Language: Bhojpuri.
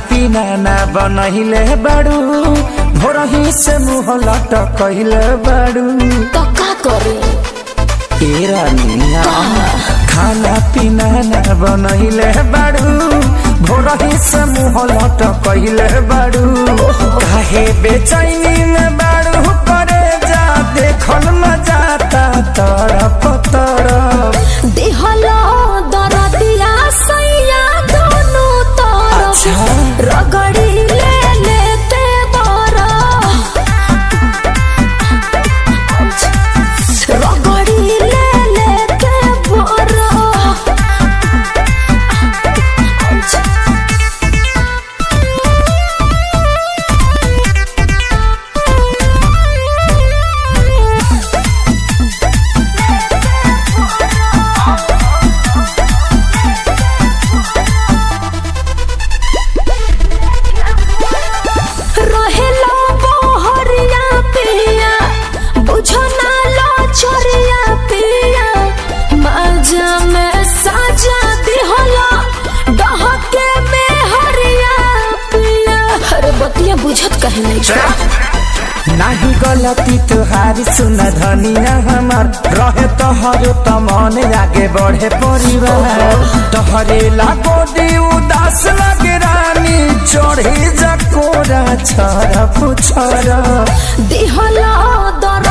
पीना ना बनहिले बाड़ू भोरही से मुँह लटकले बाड़ू तो का करे तेरा निया खाना पीना ना बनहिले बाड़ू भोरही से मुँह लटकले बाड़ू काहे बेचैनी में बाड़ू करे जा देखल न जाता तरफ तरफ देहला दरदिया सैया दोनों तरफ रगड़ी ले लेते बारा रगड़ी ले लेते बारा बुझत कहे नहीं गलती तुहारी सुन धनिया हमार रहे तोहरो त मन आगे बढ़े परिवार तोहरे लागो दी उदास लगे रानी चढ़ी जकोरा छर पुछर देहला दर